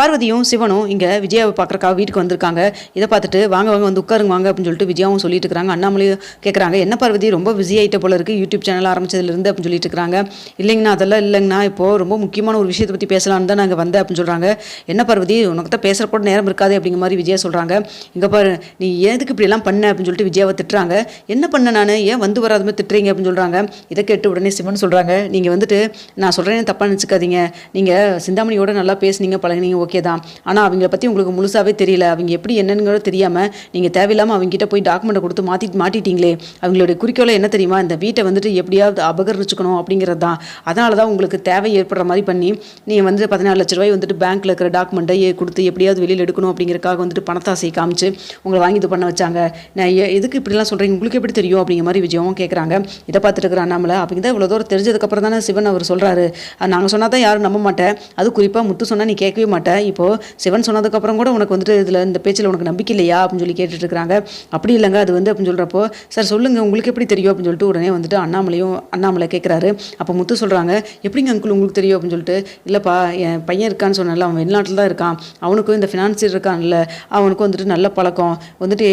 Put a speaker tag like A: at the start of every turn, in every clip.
A: பார்வதியும் சிவனும் இங்கே விஜயாவை பார்க்குறக்காக வீட்டுக்கு வந்திருக்காங்க. இதை பார்த்துட்டு வாங்க வாங்க வந்து உட்காருங்க வாங்க அப்படின்னு சொல்லிட்டு விஜயாவும் சொல்லிட்டு இருக்காங்க. அண்ணாமலையும் கேட்குறாங்க, என்ன பார்வதி ரொம்ப பிஸி ஆகிட்ட போல இருக்குது யூடியூப் சேனல் ஆரம்பிச்சதுலேருந்து அப்படின்னு சொல்லிட்டு இருக்காங்க. இல்லைங்கண்ணா அதெல்லாம் இல்லைங்கண்ணா, இப்போது ரொம்ப முக்கியமான ஒரு விஷயத்தை பற்றி பேசலான்னு தான் நாங்கள் வந்தேன் அப்படின்னு சொல்கிறாங்க. என்ன பார்வதி உனக்கு தான் பேசுகிற கூட நேரம் இருக்காது அப்படிங்கிற மாதிரி விஜயா சொல்கிறாங்க. இங்கே பாரு நீ எதுக்கு இப்படிலாம் பண்ண அப்படின்னு சொல்லிட்டு விஜயாவை திட்டுறாங்க. என்ன பண்ண நான் ஏன் வந்து வராத மாதிரி திட்டுறீங்க அப்படின்னு சொல்கிறாங்க. இதை கேட்டு உடனே சிவன் சொல்கிறாங்க, நீங்கள் வந்துட்டு நான் சொல்கிறேன்னு தப்பாக நினச்சிக்காதீங்க, நீங்கள் சிந்தாமணியோட நல்லா பேசுனீங்க பழகினீங்க ஓகே தான், ஆனால் அவங்கள பற்றி உங்களுக்கு முழுசாகவே தெரியல, அவங்க எப்படி என்னன்னு தெரியாமல் நீங்கள் தேவையில்லாமல் அவங்ககிட்ட போய் டாக்குமெண்ட்டை கொடுத்து மாட்டிட்டீங்களே. அவங்களுடைய குறிக்கோளை என்ன தெரியுமா, இந்த வீட்டை வந்துட்டு எப்படியாவது அபகரிச்சுக்கணும் அப்படிங்கிறது தான். அதனால தான் உங்களுக்கு தேவை ஏற்படுற மாதிரி பண்ணி நீங்கள் வந்து 14 லட்ச ரூபாய் வந்துட்டு பேங்க்கில் இருக்கிற டாக்குமெண்ட்டை கொடுத்து எப்படியாவது வெளியில் எடுக்கணும் அப்படிங்கிறக்காக வந்துட்டு பணத்தாசையை காமிச்சு உங்களை வாங்கி இது பண்ண வச்சாங்க. நான் எதுக்கு இப்படிலாம் சொல்கிறீங்க, உங்களுக்கு எப்படி தெரியும் அப்படிங்கிற மாதிரி விஜயமும் கேட்குறாங்க. இதை பார்த்துட்டு இருக்கிற அண்ணாமலை அப்படிங்க தான் இவ்வளோ தூரம் தெரிஞ்சதுக்கப்புறம் தானே சிவன் அவர் சொல்கிறாரு, நாங்கள் சொன்னால் தான் யாரும் நம்ப மாட்டேன், அது குறிப்பாக முத்து சொன்னால் நீ கேட்கவே மாட்டேன், இப்போது சிவன் சொன்னதுக்கப்புறம் கூட உனக்கு வந்துட்டு இதில் இந்த பேச்சில் உனக்கு நம்பிக்கை இல்லையா அப்படின்னு சொல்லி கேட்டுட்டு இருக்காங்க. அப்படி இல்லைங்க அது வந்து அப்படின்னு சொல்கிறப்போ, சார் சொல்லுங்கள் உங்களுக்கு எப்படி தெரியும் அப்படின்னு சொல்லிட்டு உடனே வந்துட்டு அண்ணாமலை கேட்குறாரு. அப்போ முத்து சொல்கிறாங்க, எப்படிங்க அங்கிள் உங்களுக்கு தெரியும் அப்படின்னு சொல்லிட்டு, இல்லைப்பா என் பையன் இருக்கான்னு சொன்னால அவன் வெளிநாட்டில் தான் இருக்கான், அவனுக்கும் இந்த ஃபினான்சியர் இருக்கான்ல அவனுக்கும் வந்துட்டு நல்ல பழக்கம் வந்துட்டு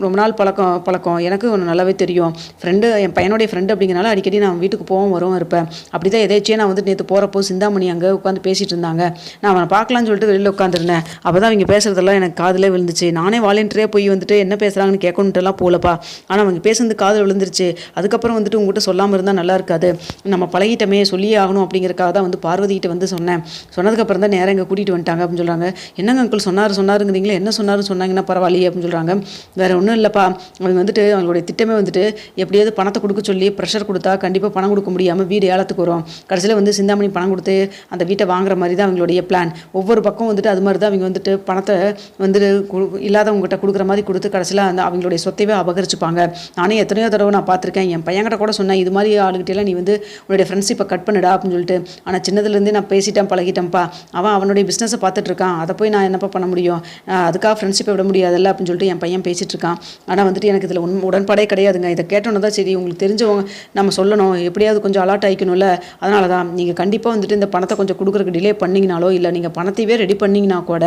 A: ரொம்ப நாள் பழக்கம் எனக்கு ஒன்று நல்லாவே தெரியும், ஃப்ரெண்டு என் பையனுடைய ஃப்ரெண்டு அப்படிங்கிறனால அடிக்கடி நான் வீட்டுக்கு போகவும் வரவும் இருப்பேன். அப்படி தான் எதாச்சும் நான் வந்துட்டு நேற்று போகிறப்போ சிந்தாமணி அங்கே உட்காந்து பேசிகிட்டு இருந்தாங்க, நான் அவனை பார்க்கலான்னு சொல்லிட்டு வெளியில் உட்காந்துருந்தேன், அப்போ தான் அவங்க பேசுகிறதெல்லாம் எனக்கு காதில் விழுந்துச்சு, நானே வாலண்டியராக போய் வந்துட்டு என்ன பேசுகிறாங்கன்னு கேட்கணுன்ட்டுலாம் போகலப்பா, ஆனால் அவங்க பேசுறது காதில் விழுந்துருச்சு, அதுக்கப்புறம் வந்துட்டு உங்கள்கிட்ட சொல்லாமல் இருந்தால் நல்லா இருக்காது, நம்ம பழகிட்டமே சொல்லியே ஆகணும் அப்படிங்கிறக்காக தான் வந்து பார்வதிகிட்ட வந்து சொன்னதுக்கப்புறம் தான் நேரம் இங்கே கூட்டிகிட்டு வந்துட்டாங்க அப்படின்னு சொல்கிறாங்க. என்னங்க அங்கிள் சொன்னாருங்கிறீங்களே, என்ன சொன்னாங்கன்னா பரவாயில்லையே அப்படின்னு சொல்கிறாங்க. வேறு ஒன்றும் இல்லைப்பா, அவங்க வந்துட்டு அவங்களுடைய திட்டமே வந்துட்டு எப்படியாவது பணத்தை கொடுக்க சொல்லி ப்ரெஷர் கொடுத்தா கண்டிப்பாக பணம் கொடுக்க முடியாமல் வீடு ஏலத்துக்கு வரும், கடைசியில் வந்து சிந்தாமணி பணம் கொடுத்து அந்த வீட்டை வாங்குற மாதிரி தான் அவங்களுடைய பிளான், ஒவ்வொரு பக்கம் வந்துட்டு அது மாதிரி தான் அவங்க வந்துட்டு பணத்தை வந்துட்டு இல்லாதவங்ககிட்ட கொடுக்குற மாதிரி கொடுத்து கடைசியில் அந்த அவங்களுடைய சொத்தையே அபகரிச்சுப்பாங்க. நானே எத்தனையோ தடவை நான் பார்த்துருக்கேன், என் பையன்கிட்ட கூட சொன்னேன் இது மாதிரி ஆளுகிட்டலாம் நீ வந்து உன்னுடைய ஃப்ரெண்ட்ஷிப்பை கட் பண்ணிடா அப்படின்னு சொல்லிட்டு, ஆனால் சின்னதுலேருந்தே நான் பேசிட்டேன் பழகிட்டேன்ப்பா, அவனுடைய பிஸ்னஸை பார்த்துட்டு இருக்கான், அதை போய் நான் என்னப்பா பண்ண முடியும், அதுக்காக ஃப்ரெண்ட்ஷிப்பை விட முடியாதுல்ல அப்படின்னு சொல்லிட்டு என் பையன் பேசிகிட்டு இருக்கான். ஆனால் வந்துட்டு எனக்கு இதில் உடன்பாடே கிடையாதுங்க, இதை கேட்டோன்னு தான் சரி உங்களுக்கு தெரிஞ்சவங்க நம்ம சொல்லணும், எப்படியாவது கொஞ்சம் அலர்ட் ஆகிக்கணும்ல, அதனால தான் நீங்கள் கண்டிப்பாக வந்துட்டு இந்த பணத்தை கொஞ்சம் கொடுக்குறதுக்கு டிலே பண்ணிங்கனாலோ இல்லை நீங்கள் பணத்தையே ரெடி பண்ணிங்கன்னா கூட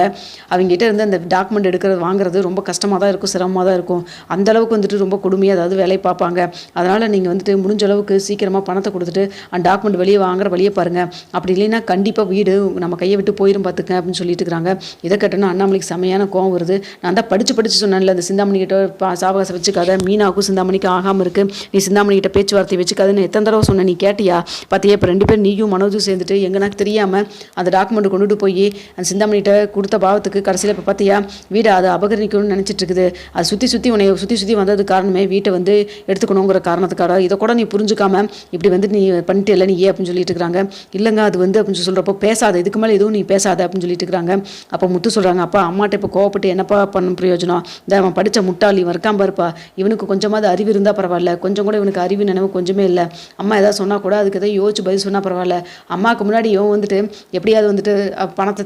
A: அவங்ககிட்ட இருந்து அந்த டாக்குமெண்ட் வாங்குறது ரொம்ப கஷ்டமாக தான் இருக்கும், சிரமமாக தான் இருக்கும், அந்தளவுக்கு வந்துட்டு ரொம்ப கொடுமையாக அதாவது வேலை பார்ப்பாங்க. அதனால் நீங்கள் வந்துட்டு முடிஞ்ச அளவுக்கு சீக்கிரமாக பணத்தை கொடுத்துட்டு அந்த டாக்குமெண்ட் வெளியே வாங்குற வழியே பாருங்கள், அப்படி இல்லைன்னா கண்டிப்பாக வீடு நம்ம கையை விட்டு போயிடும் பார்த்துக்க அப்படின்னு சொல்லிட்டு இருக்கிறாங்க. இதை கேட்டோன்னா அண்ணாமலைக்கு செமையான கோவம் வருது. நான் தான் படித்து சொன்னேன்ல, அந்த சிந்தாமணிக்கிட்ட சாவகாசம் வச்சுக்காத, மீனாவுக்கும் சிந்தாமணிக்கு ஆகாமல் இருக்குது, நீ சிந்தாமணிக்கிட்ட பேச்சுவார்த்தை வச்சுக்காதுன்னு எத்தனை தடவை சொன்னேன், நீ கேட்டியா பார்த்தியா, இப்போ 2 பேர் நீயும் மனோஜும் சேர்ந்துட்டு எங்கன்னா தெரியாமல் அந்த டாக்குமெண்ட் கொண்டுட்டு போய் அந்த சிந்தாமணிகிட்ட கொடுத்த பாவத்துக்கு கடைசியில் இப்போ பார்த்தியா வீடை அதை அபகரிக்கணும்னு நினச்சிட்டு இருக்குது, அது சுற்றி வந்தது காரணமே வீட்டை வந்து எடுத்துக்கணுங்கிற காரணத்துக்காக, இதை கூட நீ புரிஞ்சுக்காம இப்படி வந்து நீ பண்ணிட்டு இல்லை நீ அப்படின்னு சொல்லிட்டு இருக்கிறாங்க. இல்லைங்க அது வந்து அப்படின்னு சொல்கிறப்போ பேசாத, இதுக்கு மேலே எதுவும் நீ பேசாத அப்படின்னு சொல்லிட்டு இருக்கிறாங்க. அப்போ முத்து சொல்கிறாங்க, அப்பா அம்மாட்ட இப்போ கோவப்பட்டு என்னப்பா பண்ண பிரயோஜனம், இந்த அவன் படித்த முட்டாளி இவன் இருக்கான் பாருப்பா, இவனுக்கு கொஞ்சமாவது அறிவு இருந்தால் பரவாயில்ல, கொஞ்சம் கூட இவனுக்கு அறிவு நினைவு கொஞ்சமே இல்லை, அம்மா எதாவது சொன்னால் கூட அதுக்கு எதாவது யோசிச்சு பதில் சொன்னால் பரவாயில்ல, அம்மாவுக்கு முன்னாடி இவன் வந்துட்டு எப்படியாவது வந்துட்டு பணத்தை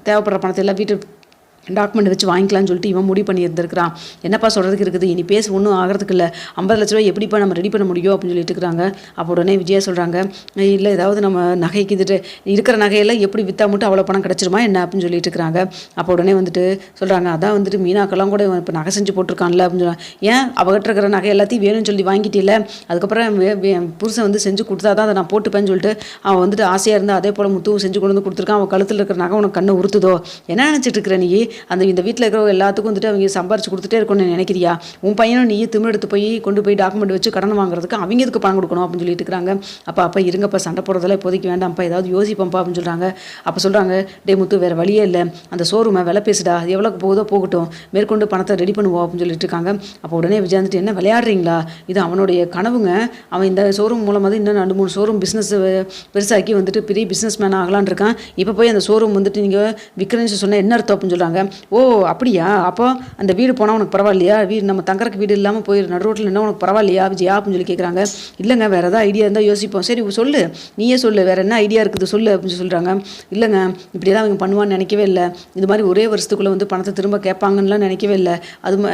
A: தேவைப்படுற பணத்தை எல்லாம் வீட்டு டாக்குமெண்ட் வச்சு வாங்கிக்கலாம்னு சொல்லிட்டு இவன் முடிவு பண்ணி இருந்திருக்கிறான். என்னப்பா சொல்கிறதுக்கு இருக்குது, இனி பேச ஒன்றும் ஆகிறதுக்கு இல்லை, 50 லட்ச ரூபாய் எப்படிப்பா நம்ம ரெடி பண்ண முடியும் அப்படின்னு சொல்லிட்டு இருக்கிறாங்க. அப்போ உடனே விஜயா சொல்கிறாங்க, இல்லை ஏதாவது நம்ம நகைக்கு இதுட்டு இருக்கிற நகையெல்லாம் எப்படி விற்றா மட்டும் அவ்வளோ பணம் கிடச்சிருமா என்ன அப்படின்னு சொல்லிட்டு இருக்கிறாங்க. அப்போ உடனே வந்துட்டு சொல்கிறாங்க, அதான் வந்துட்டு மீனாக்கெல்லாம் கூட இப்போ நகை செஞ்சு போட்டிருக்கான்ல அப்படின்னு சொல்கிறாங்க. ஏன் அவகிட்ட இருக்கிற நகை எல்லாத்தையும் வேணும்னு சொல்லி வாங்கிட்டில்ல, அதுக்கப்புறம் புருஷன் வந்து செஞ்சு கொடுத்தா தான் அதை நான் போட்டுப்பேன்னு சொல்லிட்டு அவன் வந்துட்டு ஆசையாக இருந்தால் அதே போல் முத்துவும் செஞ்சு கொண்டு வந்து கொடுத்துருக்கான், அவன் கழுத்தில் இருக்கிற நகை உனக்கு கண்ணை உறுத்துதோ, என்ன நினச்சிட்டு இருக்கிற நீ, இந்த வீட்டில் இருக்கிற எல்லாத்துக்கும் வந்துட்டு அவங்க சம்பாரிச்சு கொடுத்துட்டே இருக்கணும்னு நினைக்கிறியா, உன் பையனும் நீ திமிர் எடுத்து கொண்டு போய் டாக்குமெண்ட் வச்சு கடன் வாங்குறதுக்கு அவங்க எதுக்கு பணம் கொடுக்கணும் அப்படின்னு சொல்லிட்டு இருக்காங்க. அப்போ இருங்கப்பா சண்டை போடுறதெல்லாம் இப்போதைக்கு வேண்டாம்ப்பா, ஏதாவது யோசிப்போம்ப்பா அப்படின்னு சொல்கிறாங்க. அப்போ சொல்கிறாங்க, டே முத்து வேறு வழியே இல்லை, அந்த ஷோரூமை விலை பேசுடா, அது எவ்வளோக்கு போகுதோ போகட்டும், மேற்கொண்டு பணத்தை ரெடி பண்ணுவோம் அப்படின்னு சொல்லிட்டு இருக்காங்க. அப்போ உடனே விஜய் வந்துட்டு, என்ன விளையாடுறீங்களா, இது அவனுடைய கனவுங்க, அவன் இந்த ஷோரூம் மூலமாக இன்னும் 2-3 ஷோரூம் பிஸ்னஸ் பெருசாக்கி வந்துட்டு பெரிய பிஸ்னஸ் மேன் ஆகலான் இருக்கான், இப்போ போய் அந்த ஷோரூம் வந்துட்டு நீங்கள் விற்கிறேன்னு சொன்னால் என்ன அர்த்தம் அப்படின்னு சொல்கிறாங்க. ஓ அப்படியா, அப்போ அந்த வீடு போனால் உனக்கு பரவாயில்லையா, வீடு நம்ம தங்கறக்கு வீடு இல்லாமல் போய் நடு ரோட்டில் என்ன உனக்கு பரவாயில்லையா விஜயா அப்படின்னு சொல்லி கேட்குறாங்க. இல்லைங்க வேறு ஏதாவது ஐடியா இருந்தால் யோசிப்போம். சரி சொல்லு, நீயே சொல்லு, வேறு என்ன ஐடியா இருக்குது சொல்லு அப்படின்னு சொல்கிறாங்க. இல்லைங்க இப்படியெல்லாம் அவங்க பண்ணுவான்னு நினைக்கவே இல்லை, இது மாதிரி ஒரே வருஷத்துக்குள்ளே வந்து பணத்தை திரும்ப கேட்பாங்கன்னுலாம் நினைக்கவே இல்லை.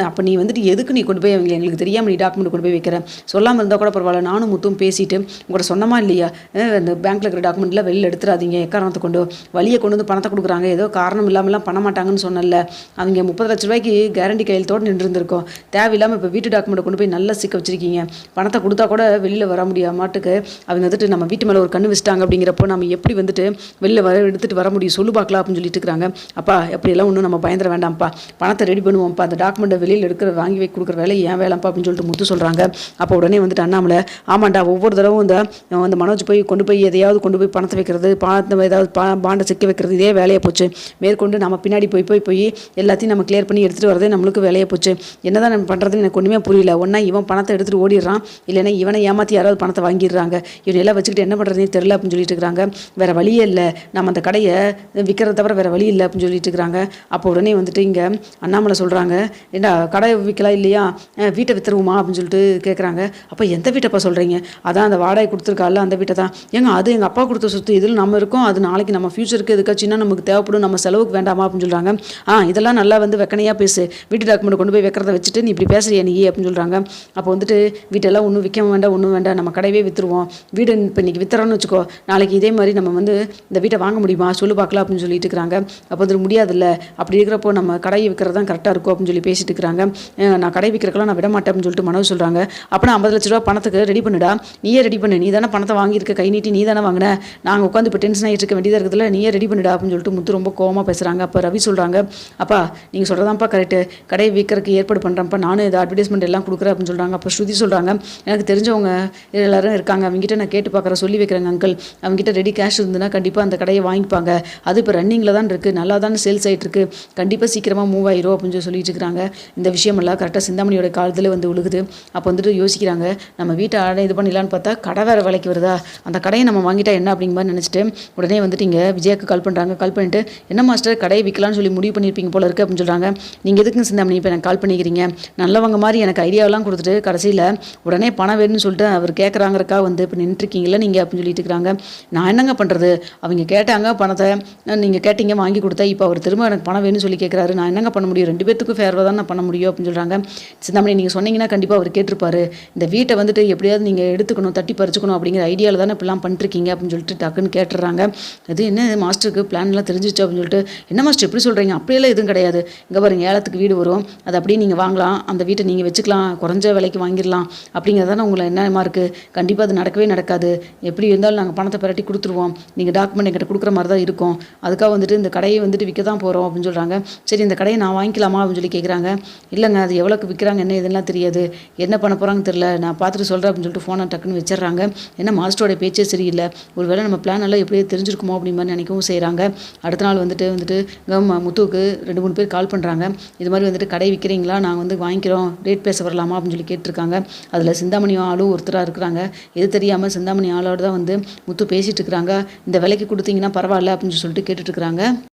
A: அப்போ நீ வந்துட்டு எதுக்கு நீ கொண்டு போய் அவங்க எங்களுக்கு தெரியாமல் நீ டாக்குமெண்ட் கொண்டு போய் வைக்கிறேன், சொல்லாமல் இருந்தால் கூட பரவாயில்ல, நானும் முத்தும் பேசிட்டு உங்கள்கிட்ட சொன்னமா இல்லையா, இந்த பேங்க்கில் இருக்கிற டாக்குமெண்ட்லாம் வெளியில் எடுத்துடாதீங்க, எக்காரணத்தை கொண்டு வழியை கொண்டு வந்து பணத்தை கொடுக்குறாங்க, ஏதோ காரணம் இல்லாமலாம் பண்ண மாட்டாங்கன்னு சொன்னல, அவங்க 30 லட்ச ரூபாய்க்கு கேரண்டி கையெழுத்தோடு நின்றுருந்துருக்கோம், தேவையில்லாமல் இப்போ வீட்டு டாக்குமெண்ட்டை கொண்டு போய் நல்லா சிக்க வச்சிருக்கீங்க, பணத்தை கொடுத்தா கூட வெளியில் வர முடியாமாட்டுக்கு அவங்க வந்துட்டு நம்ம வீட்டு மேலே ஒரு கண்ணு வச்சிட்டாங்க, அப்படிங்கிறப்போ நம்ம எப்படி வந்துட்டு வெளியில் எடுத்துகிட்டு வர முடியும் சொல்லு பார்க்கலாம் அப்படின்னு சொல்லிட்டு இருக்கிறாங்க. அப்பா எப்படியெல்லாம் ஒன்றும் நம்ம பயந்துட வேண்டாம்ப்பா, பணத்தை ரெடி பண்ணுவோம்ப்பா, அந்த டாக்குமெண்ட்டை வெளியில் எடுக்கிற வாங்கி கொடுக்குற வேலை ஏன் வேலைப்பா அப்படின்னு சொல்லிட்டு முத்து சொல்கிறாங்க. அப்போ உடனே வந்துட்டு அண்ணாமலை, ஆமாண்டா ஒவ்வொரு தடவும் இந்த மனோஜ் போய் கொண்டு போய் எதையாவது கொண்டு போய் பணத்தை வைக்கிறது, பணத்தை ஏதாவது பாண்டை சிக்க வைக்கிறது, இதே வேலையை போச்சு, மேற்கொண்டு நம்ம பின்னாடி போய் எல்லாத்தையும் நம்ம கிளியர் பண்ணி எடுத்துகிட்டு வரதே நம்மளுக்கு வேலையை போச்சு, என்னதான் நம்ம பண்ணுறதுன்னு எனக்கு ஒன்றுமே புரியல, ஒன்றா இவன் பணத்தை எடுத்துகிட்டு ஓடிடுறான், இல்லைன்னா இவனை ஏமாற்றி யாராவது பணத்தை வாங்கிடுறாங்க, இவனை எல்லாம் வச்சுக்கிட்டு என்ன பண்ணுறதுன்னு தெரியல அப்படின்னு சொல்லிட்டு இருக்கிறாங்க. வேறு வழியே இல்லை, நம்ம அந்த கடையை விற்கிறத தவிர வேறு வழி இல்லை அப்படின்னு சொல்லிட்டு இருக்கிறாங்க. அப்போ உடனே வந்துட்டு இங்கே அண்ணாமலை சொல்கிறாங்க, ஏண்டா கடை விற்கலாம் இல்லையா, வீட்டை விற்றுருவோமா அப்படின்னு சொல்லிட்டு கேட்குறாங்க. அப்போ எந்த வீட்டைப்பா சொல்கிறீங்க, அதான் அந்த வாடகை கொடுத்துருக்கால அந்த வீட்டை தான், ஏங்க அது எங்கள் அப்பா கொடுத்த சொத்து, இதில் நம்ம இருக்கோம், அது நாளைக்கு நம்ம ஃபியூச்சருக்கு எதுக்காச்சுன்னா நமக்கு தேவைப்படும், நம்ம செலவுக்கு வேண்டாமா அப்படின்னு சொல்கிறாங்க. இதெல்லாம் நல்லா வந்து வெக்கனையாக பேசு, வீட்டு டாக்குமெண்ட் கொண்டு போய் வைக்கிறத வச்சுட்டு நீ இப்படி பேசுறியா நீ அப்படின்னு சொல்கிறாங்க. அப்போ வந்துட்டு வீட்டெல்லாம் ஒன்றும் விற்க வேண்டாம், ஒன்றும் வேண்டாம், நம்ம கடையவே விற்றுருவோம், வீடு இப்போ இன்றைக்கி விற்றுறோன்னு வச்சுக்கோ, நாளைக்கு இதே மாதிரி நம்ம வந்து இந்த வீட்டை வாங்க முடியுமா சொல்லு பார்க்கலாம் அப்படின்னு சொல்லிட்டு இருக்கிறாங்க. அப்போ வந்துட்டு முடியாதுல்ல, அப்படி இருக்கிறப்போ நம்ம கடையை விற்கிறது தான் கரெக்டாக இருக்கும் அப்படின்னு சொல்லி பேசிட்டு இருக்கிறாங்க. நான் கடை விற்கிறக்கெல்லாம் நான் விட மாட்டேன் அப்படின்னு சொல்லிட்டு மனோஜ் சொல்கிறாங்க. அப்போ 50 லட்ச ரூபா பணத்துக்கு ரெடி பண்ணிடா, நீயே ரெடி பண்ணு, நீ தானே பணத்தை வாங்கியிருக்க, கை நீட்டி நீ தானே வாங்கின, நாங்கள் உட்காந்து இப்போ டென்ஷன் ஆகிட்டு இருக்க வேண்டியதாக இருக்குதுல்ல, நீயே ரெடி பண்ணிடா அப்படின்னு சொல்லிட்டு முத்து ரொம்ப கோவமாக பேசுகிறாங்க. அப்போ ரவி சொல்கிறாங்க, அப்பா நீங்கள் சொல்கிறதாப்பா கரெக்டு, கடையை விற்கிறதுக்கு ஏற்பாடு பண்ணுறப்ப நானும் இதை அட்வர்டைஸ்மெண்ட் எல்லாம் கொடுக்குறேன் அப்படின்னு சொல்கிறாங்க. அப்போ ஸ்ருதி சொல்கிறாங்க, எனக்கு தெரிஞ்சவங்க எல்லாரும் இருக்காங்க, அவங்ககிட்ட நான் கேட்டு பார்க்குறேன், சொல்லி வைக்கிறேங்க அங்கிள், அவங்ககிட்ட ரெடி கேஷ் இருந்துன்னா கண்டிப்பாக அந்த கடையை வாங்கிப்பாங்க, அது இப்போ ரன்னிங்கில் தான் இருக்குது, நல்லா தான் சேல்ஸ் ஆகிட்டு இருக்கு, கண்டிப்பாக சீக்கிரமாக மூவ் ஆயிரும் அப்படின்னு சொல்லிட்டு இருக்கிறாங்க. இந்த விஷயமெல்லாம் கரெக்டாக சிந்தாமணியோட காலத்தில் வந்து விழுகுது. அப்போ வந்துட்டு யோசிக்கிறாங்க, நம்ம வீட்டை இது பண்ணிடலான்னு பார்த்தா கடை வேறு விலைக்கு வருதா, அந்த கடையை நம்ம வாங்கிட்டா என்ன அப்படிங்கிற மாதிரி நினச்சிட்டு உடனே வந்துட்டு இங்கே விஜயாவுக்கு கால் பண்ணுறாங்க. கால் பண்ணிட்டு, என்ன மாஸ்டர் கடையை விற்கலான்னு சொல்லி முடிவு பண்ணியிருப்பீங்க போல இருக்குது அப்படின்னு சொல்கிறாங்க. நீங்கள் எதுக்குங்க சிந்தாமணி இப்போ எனக்கு கால் பண்ணிக்கிறீங்க, நல்லவங்க மாதிரி எனக்கு ஐடியாவெல்லாம் கொடுத்துட்டு கடைசியில் உடனே பணம் வேணும்னு சொல்லிட்டு அவர் கேட்குறாங்கிறக்கா வந்து இப்போ நின்றுருக்கீங்களா நீங்கள் அப்படின்னு சொல்லிட்டு இருக்கிறாங்க. நான் என்னங்க பண்ணுறது, அவங்க கேட்டாங்க பணத்தை, நீங்கள் கேட்டீங்க வாங்கி கொடுத்தா, இப்போ அவர் திரும்ப எனக்கு பணம் வேணும்னு சொல்லி கேட்குறாரு, நான் என்னங்க பண்ண முடியும், 2 பேத்துக்கும் ஃபேர்வாக தான் நான் பண்ண முடியும் அப்படின்னு சொல்கிறாங்க. சிந்தாமணி நீங்கள் சொன்னீங்கன்னா கண்டிப்பாக அவர் கேட்டிருப்பாரு, இந்த வீட்டை வந்துட்டு எப்படியாவது நீங்கள் எடுத்துக்கணும், தட்டி பறிச்சுக்கணும் அப்படிங்கிற ஐடியாவில் தானே இப்படிலாம் பண்ணிருக்கீங்க அப்படின்னு சொல்லிட்டு டக்குன்னு கேட்டுடுறாங்க. இது என்ன மாஸ்டருக்கு பிளான்லாம் தெரிஞ்சிச்சு அப்படின்னு சொல்லிட்டு, என்ன மாஸ்டர் எப்படி சொல்கிறீங்க, அப்படியெல்லாம் எதுவும் கிடையாது, இங்கே பாருங்க ஏலத்துக்கு வீடு வரும், அது அப்படியே நீங்கள் வாங்கலாம், அந்த வீட்டை நீங்கள் வச்சுக்கலாம், குறைஞ்ச விலைக்கு வாங்கிடலாம் அப்படிங்கிறதான உங்களை என்னமா இருக்குது, கண்டிப்பாக அது நடக்கவே நடக்காது, எப்படி இருந்தாலும் நாங்கள் பணத்தை பரட்டி கொடுத்துருவோம், நீங்கள் டாக்குமெண்ட் எங்கிட்ட கொடுக்குற மாதிரி தான் இருக்கும், அதுக்காக வந்துட்டு இந்த கடையை வந்துட்டு விற்க தான் போகிறோம் அப்படின்னு சொல்கிறாங்க. சரி இந்த கடையை நான் வாங்கிக்கலாமா அப்படின்னு சொல்லி கேட்குறாங்க. இல்லைங்க அது எவ்வளோக்கு விற்கிறாங்க என்ன இதெல்லாம் தெரியாது, என்ன பண்ண போகிறாங்கன்னு தெரியல, நான் பார்த்துட்டு சொல்கிறேன் அப்படின்னு சொல்லிட்டு ஃபோனை டக்குன்னு வச்சிடறாங்க. ஏன்னா மாஸ்டரோட பேச்சே சரியில்லை, ஒரு வேளை நம்ம பிளான் எல்லாம் எப்படியே தெரிஞ்சிருக்குமோ அப்படின்னு மாதிரி நினைக்கவும் செய்கிறாங்க. அடுத்த நாள் வந்துட்டு முத்துவுக்கு 2-3 பேர் கால் பண்ணுறாங்க. இது மாதிரி வந்துட்டு கடை விற்கிறீங்களா, நாங்கள் வந்து வாங்கிக்கிறோம், ரேட் பேச வரலாமா அப்படின்னு சொல்லி கேட்டிருக்காங்க. அதில் சிந்தாமணி ஆளும் ஒருத்தராக இருக்கிறாங்க. எது தெரியாமல் சிந்தாமணி ஆளோடு தான் வந்து முத்து பேசிகிட்டு இருக்கிறாங்க. இந்த விலைக்கு கொடுத்தீங்கன்னா பரவாயில்ல அப்படின்னு சொல்லிட்டு கேட்டுட்ருக்குறாங்க.